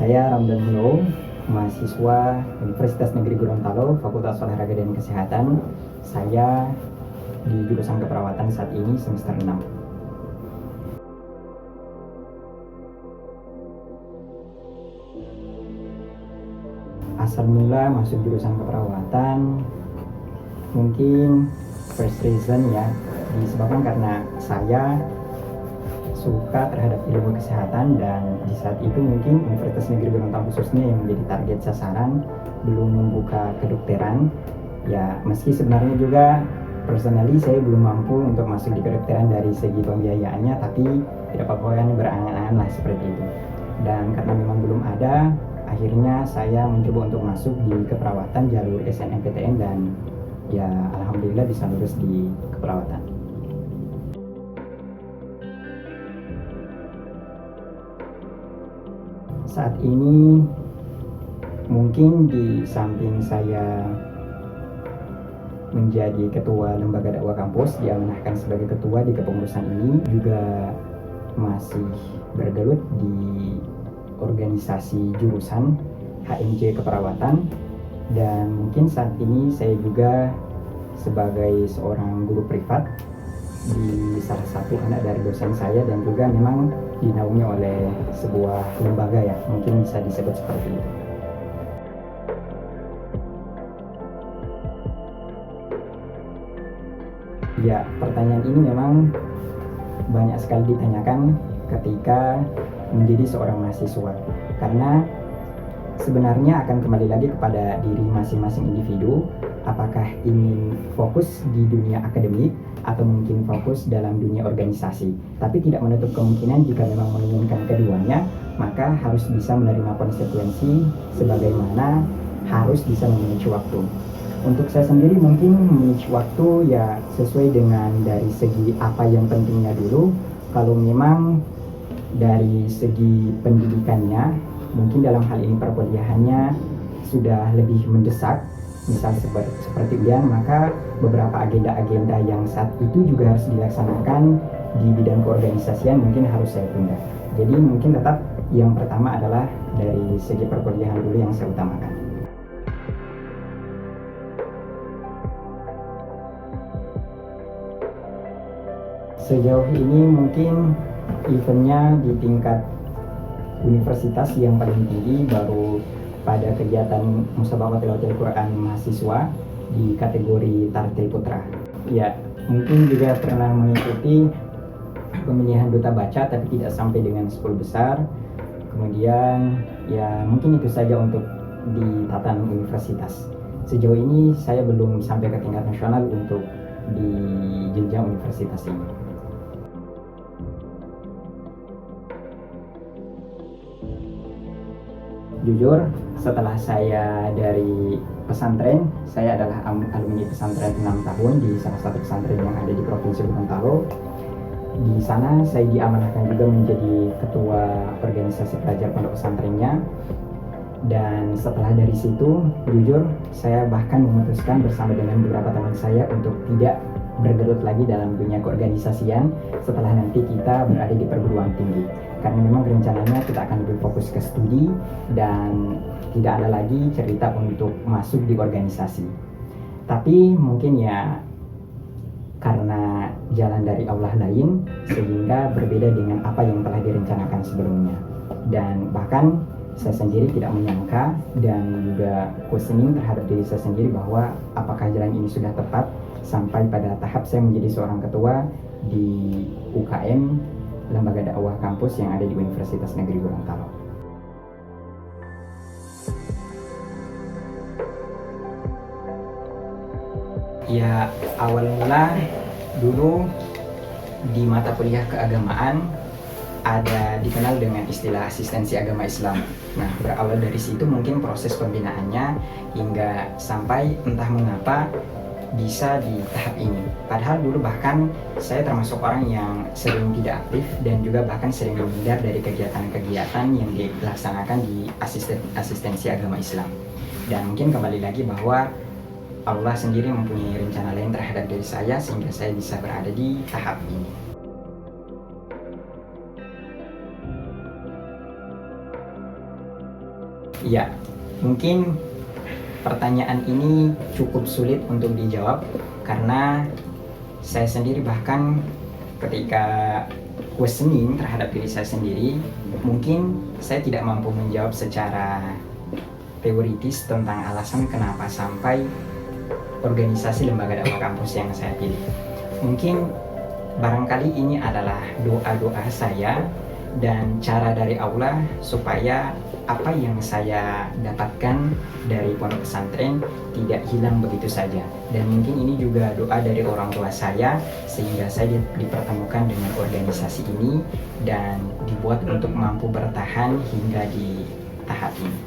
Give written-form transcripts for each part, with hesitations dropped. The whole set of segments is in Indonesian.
Saya Ramdan Hulo, mahasiswa Universitas Negeri Gorontalo, Fakultas Olahraga dan Kesehatan. Saya di jurusan keperawatan saat ini semester 6. Asal mula masuk jurusan keperawatan mungkin first reason ya disebabkan karena saya suka terhadap ilmu kesehatan, dan di saat itu mungkin Universitas Negeri Gorontalo khususnya yang menjadi target sasaran belum membuka kedokteran ya, meski sebenarnya juga personally saya belum mampu untuk masuk di kedokteran dari segi pembiayaannya, tapi tidak apa-apa kan, berangan-angan lah seperti itu. Dan karena memang belum ada, akhirnya saya mencoba untuk masuk di keperawatan jalur SNMPTN, dan ya alhamdulillah bisa lulus di keperawatan. Saat ini mungkin di samping saya menjadi ketua lembaga dakwah kampus, diamanahkan sebagai ketua di kepengurusan ini, juga masih bergelut di organisasi jurusan HMJ keperawatan, dan mungkin saat ini saya juga sebagai seorang guru privat di salah satu anak dari dosen saya, dan juga memang dinaungi oleh sebuah lembaga ya, mungkin bisa disebut seperti itu. Ya, pertanyaan ini memang banyak sekali ditanyakan ketika menjadi seorang mahasiswa, karena sebenarnya akan kembali lagi kepada diri masing-masing individu, apakah ingin fokus di dunia akademik atau mungkin fokus dalam dunia organisasi. Tapi tidak menutup kemungkinan jika memang menginginkan keduanya, maka harus bisa menerima konsekuensi sebagaimana harus bisa memanage waktu. Untuk saya sendiri mungkin memanage waktu ya sesuai dengan dari segi apa yang pentingnya dulu. Kalau memang dari segi pendidikannya, mungkin dalam hal ini perkuliahannya sudah lebih mendesak, misal seperti ujian, maka beberapa agenda-agenda yang saat itu juga harus dilaksanakan di bidang keorganisasian mungkin harus saya tunda. Jadi mungkin tetap yang pertama adalah dari segi perkuliahan dulu yang saya utamakan. Sejauh ini mungkin eventnya di tingkat universitas yang paling tinggi baru pada kegiatan Musabaqah Tilawatil Quran mahasiswa di kategori Tartil Putra. Ya, mungkin juga pernah mengikuti pemilihan duta baca, tapi tidak sampai dengan 10 besar. Kemudian ya mungkin itu saja untuk di tatanan universitas. Sejauh ini saya belum sampai ke tingkat nasional untuk di jenjang universitas ini. Jujur, setelah saya dari pesantren, saya adalah alumni pesantren 6 tahun di salah satu pesantren yang ada di Provinsi Gorontalo. Di sana saya diamanahkan juga menjadi ketua organisasi pelajar pondok pesantrennya. Dan setelah dari situ, jujur, saya bahkan memutuskan bersama dengan beberapa teman saya untuk tidak bergelut lagi dalam dunia keorganisasian setelah nanti kita berada di perguruan tinggi, karena memang rencananya kita akan lebih fokus ke studi dan tidak ada lagi cerita untuk masuk di organisasi. Tapi mungkin ya karena jalan dari Allah lain, sehingga berbeda dengan apa yang telah direncanakan sebelumnya. Dan bahkan saya sendiri tidak menyangka dan juga questioning terhadap diri saya sendiri bahwa apakah jalan ini sudah tepat, sampai pada tahap saya menjadi seorang ketua di UKM Lembaga Dakwah Kampus yang ada di Universitas Negeri Gorontalo. Ya, awal mula dulu di mata kuliah keagamaan ada dikenal dengan istilah asistensi agama Islam. Nah, berawal dari situ mungkin proses pembinaannya hingga sampai entah mengapa bisa di tahap ini. Padahal dulu bahkan saya termasuk orang yang sering tidak aktif dan juga bahkan sering menghindar dari kegiatan-kegiatan yang dilaksanakan di asistensi agama Islam. Dan mungkin kembali lagi bahwa Allah sendiri mempunyai rencana lain terhadap diri saya sehingga saya bisa berada di tahap ini. Ya, mungkin pertanyaan ini cukup sulit untuk dijawab karena saya sendiri bahkan ketika questioning terhadap diri saya sendiri, mungkin saya tidak mampu menjawab secara teoritis tentang alasan kenapa sampai organisasi lembaga dakwah kampus yang saya pilih. Mungkin barangkali ini adalah doa-doa saya dan cara dari Allah supaya apa yang saya dapatkan dari pondok pesantren tidak hilang begitu saja. Dan mungkin ini juga doa dari orang tua saya sehingga saya dipertemukan dengan organisasi ini dan dibuat untuk mampu bertahan hingga di tahap ini.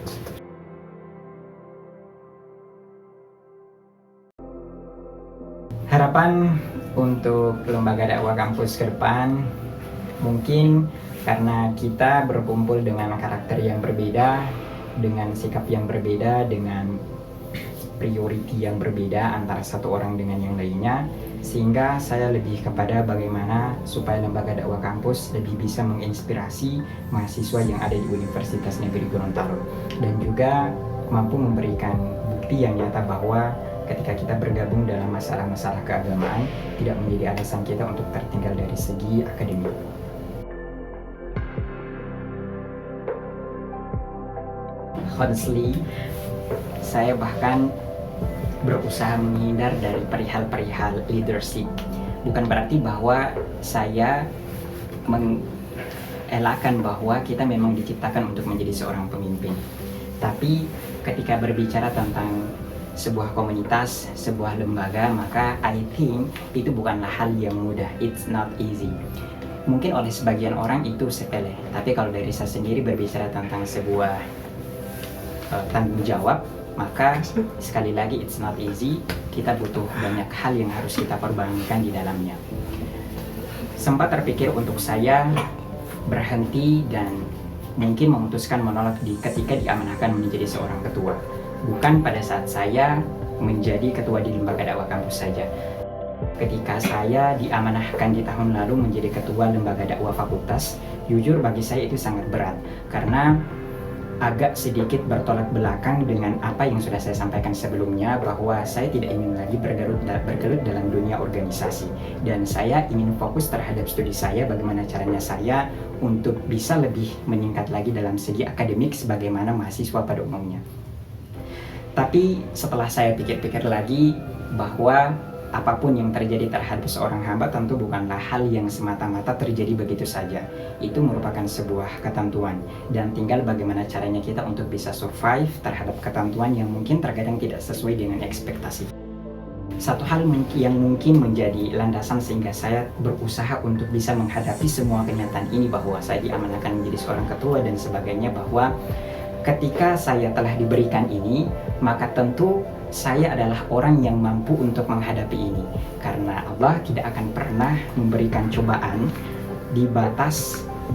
Harapan untuk lembaga dakwah kampus ke depan, mungkin karena kita berkumpul dengan karakter yang berbeda, dengan sikap yang berbeda, dengan priority yang berbeda antara satu orang dengan yang lainnya, sehingga saya lebih kepada bagaimana supaya lembaga dakwah kampus lebih bisa menginspirasi mahasiswa yang ada di Universitas Negeri Gorontalo dan juga mampu memberikan bukti yang nyata bahwa ketika kita bergabung dalam masalah-masalah keagamaan tidak menjadi alasan kita untuk tertinggal dari segi akademik. Honestly, saya bahkan berusaha menghindar dari perihal-perihal leadership. Bukan berarti bahwa saya mengelakkan bahwa kita memang diciptakan untuk menjadi seorang pemimpin. Tapi ketika berbicara tentang sebuah komunitas, sebuah lembaga, maka I think itu bukanlah hal yang mudah. It's not easy. Mungkin oleh sebagian orang itu sepele, tapi kalau dari saya sendiri berbicara tentang sebuah tanggung jawab, maka sekali lagi it's not easy. Kita butuh banyak hal yang harus kita perbankan di dalamnya. Sempat terpikir untuk saya berhenti dan mungkin memutuskan menolak ketika diamanahkan menjadi seorang ketua. Bukan pada saat saya menjadi ketua di lembaga dakwah kampus saja. Ketika saya diamanahkan di tahun lalu menjadi ketua lembaga dakwah fakultas, jujur bagi saya itu sangat berat karena agak sedikit bertolak belakang dengan apa yang sudah saya sampaikan sebelumnya, bahwa saya tidak ingin lagi bergelut dalam dunia organisasi dan saya ingin fokus terhadap studi saya, bagaimana caranya saya untuk bisa lebih meningkat lagi dalam segi akademik sebagaimana mahasiswa pada umumnya. Tapi setelah saya pikir-pikir lagi bahwa apapun yang terjadi terhadap seorang hamba tentu bukanlah hal yang semata-mata terjadi begitu saja. Itu merupakan sebuah ketentuan dan tinggal bagaimana caranya kita untuk bisa survive terhadap ketentuan yang mungkin terkadang tidak sesuai dengan ekspektasi. Satu hal yang mungkin menjadi landasan sehingga saya berusaha untuk bisa menghadapi semua kenyataan ini, bahwa saya diamanahkan menjadi seorang ketua dan sebagainya, bahwa ketika saya telah diberikan ini, maka tentu saya adalah orang yang mampu untuk menghadapi ini. Karena Allah tidak akan pernah memberikan cobaan di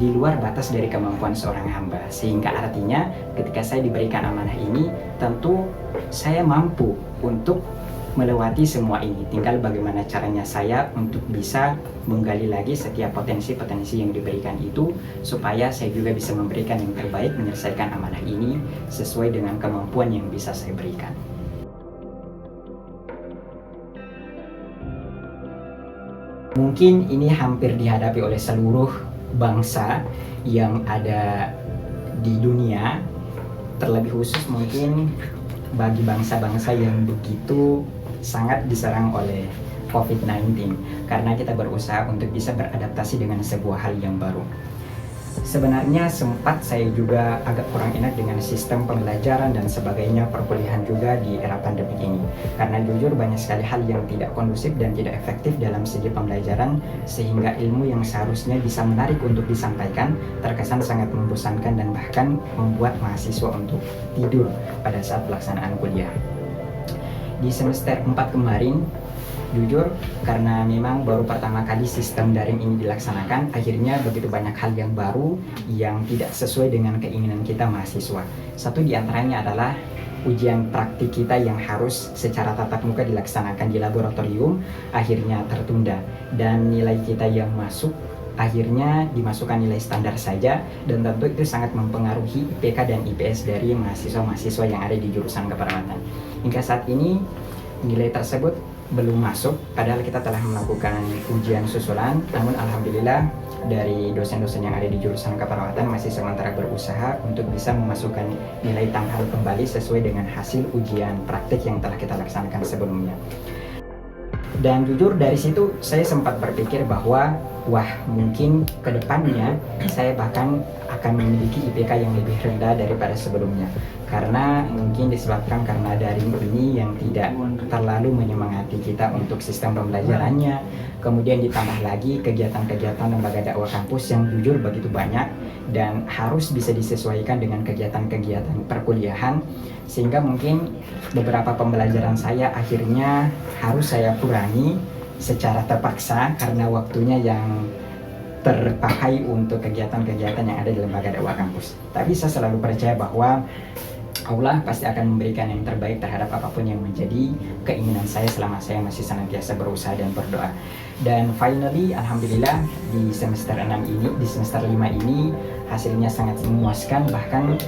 luar batas dari kemampuan seorang hamba. Sehingga artinya ketika saya diberikan amanah ini, tentu saya mampu untuk melewati semua ini. Tinggal bagaimana caranya saya untuk bisa menggali lagi setiap potensi-potensi yang diberikan itu, supaya saya juga bisa memberikan yang terbaik, menyelesaikan amanah ini sesuai dengan kemampuan yang bisa saya berikan. Mungkin ini hampir dihadapi oleh seluruh bangsa yang ada di dunia, terlebih khusus mungkin bagi bangsa-bangsa yang begitu sangat diserang oleh COVID-19, karena kita berusaha untuk bisa beradaptasi dengan sebuah hal yang baru. Sebenarnya sempat saya juga agak kurang enak dengan sistem pembelajaran dan sebagainya perkuliahan juga di era pandemi ini, karena jujur banyak sekali hal yang tidak kondusif dan tidak efektif dalam segi pembelajaran, sehingga ilmu yang seharusnya bisa menarik untuk disampaikan terkesan sangat membosankan dan bahkan membuat mahasiswa untuk tidur pada saat pelaksanaan kuliah. Di semester 4 kemarin, jujur karena memang baru pertama kali sistem daring ini dilaksanakan, akhirnya begitu banyak hal yang baru yang tidak sesuai dengan keinginan kita mahasiswa. Satu di antaranya adalah ujian praktik kita yang harus secara tatap muka dilaksanakan di laboratorium akhirnya tertunda, dan nilai kita yang masuk akhirnya dimasukkan nilai standar saja, dan tentu itu sangat mempengaruhi IPK dan IPS dari mahasiswa-mahasiswa yang ada di jurusan keperawatan. Hingga saat ini nilai tersebut belum masuk, padahal kita telah melakukan ujian susulan, namun alhamdulillah dari dosen-dosen yang ada di jurusan keperawatan masih sementara berusaha untuk bisa memasukkan nilai tambahan kembali sesuai dengan hasil ujian praktik yang telah kita laksanakan sebelumnya. Dan jujur dari situ saya sempat berpikir bahwa wah, mungkin kedepannya saya bahkan akan memiliki IPK yang lebih rendah daripada sebelumnya, karena mungkin disebabkan karena daring ini yang tidak terlalu menyemangati kita untuk sistem pembelajarannya, kemudian ditambah lagi kegiatan-kegiatan lembaga dakwah kampus yang jujur begitu banyak dan harus bisa disesuaikan dengan kegiatan-kegiatan perkuliahan, sehingga mungkin beberapa pembelajaran saya akhirnya harus saya kurangi secara terpaksa karena waktunya yang terpakai untuk kegiatan-kegiatan yang ada di lembaga dakwah kampus. Tapi saya selalu percaya bahwa Allah pasti akan memberikan yang terbaik terhadap apapun yang menjadi keinginan saya selama saya masih senantiasa berusaha dan berdoa. Dan finally, alhamdulillah di semester 6 ini, di semester 5 ini hasilnya sangat memuaskan, bahkan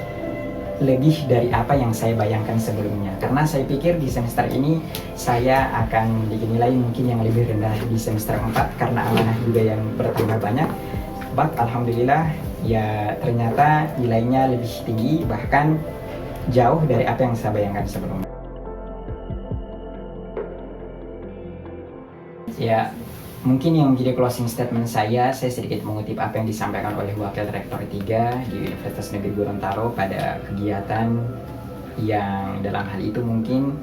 lebih dari apa yang saya bayangkan sebelumnya. Karena saya pikir di semester ini saya akan dinilai mungkin yang lebih rendah di semester 4 karena amanah juga yang bertambah banyak. But alhamdulillah ya ternyata nilainya lebih tinggi, bahkan jauh dari apa yang saya bayangkan sebelumnya. Ya, mungkin yang menjadi closing statement saya sedikit mengutip apa yang disampaikan oleh Wakil Rektor 3 di Universitas Negeri Gorontalo pada kegiatan yang dalam hal itu mungkin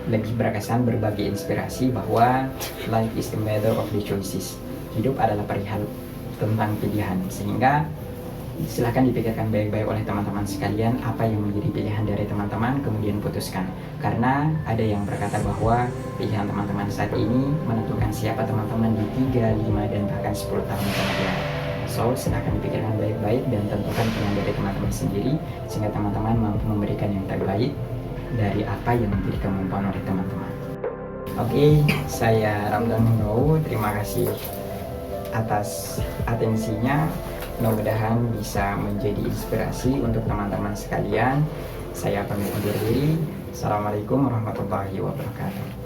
lebih berkesan berbagi inspirasi bahwa life is the matter of the choices. Hidup adalah perihal tentang pilihan, sehingga silahkan dipikirkan baik-baik oleh teman-teman sekalian apa yang menjadi pilihan dari teman-teman, kemudian putuskan. Karena ada yang berkata bahwa pilihan teman-teman saat ini menentukan siapa teman-teman di 3, 5, dan bahkan 10 tahun kemudian. So, silahkan dipikirkan baik-baik dan tentukan pilihan dari teman-teman sendiri, sehingga teman-teman mampu memberikan yang terbaik dari apa yang menjadi kemampuan oleh teman-teman. Oke, saya Ramdan Nuno, terima kasih atas atensinya. Mudah-mudahan bisa menjadi inspirasi untuk teman-teman sekalian. Saya pamit undur diri. Assalamualaikum warahmatullahi wabarakatuh.